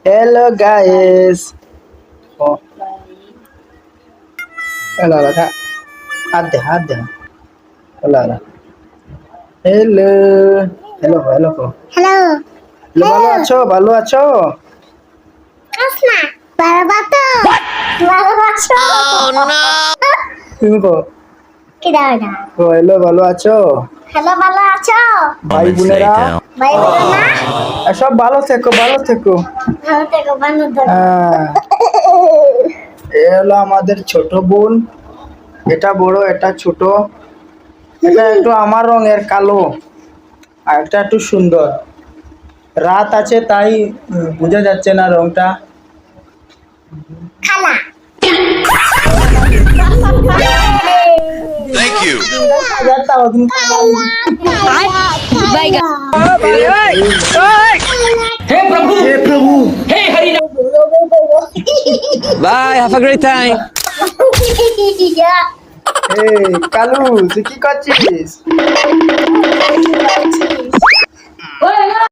Hello guys. Oh, hello lah. Ada. Hello lah. Hello. Hello. Hello Hello, ভালো আছো? কাসনা বারবাতো বারবাতো তুমি কো? কি দাও না ও hello, ভালো আছো? হ্যালো ভালো আছো ভাই বোনেরা ভাই বোন না সব ভালো থেকো। ভালো থেকো ভালো থেকো হ্যাঁ, এ হলো আমাদের ছোট বোন। এটা বড়, এটা ছোট। এটা একটু আমার রঙের কালো, আর এটা একটু সুন্দর। রাত আছে তাই বোঝা যাচ্ছে না রংটা। খালা Thank you. Hey Prabhu, Bye, have a great time. Kalu তুই কি করছিস?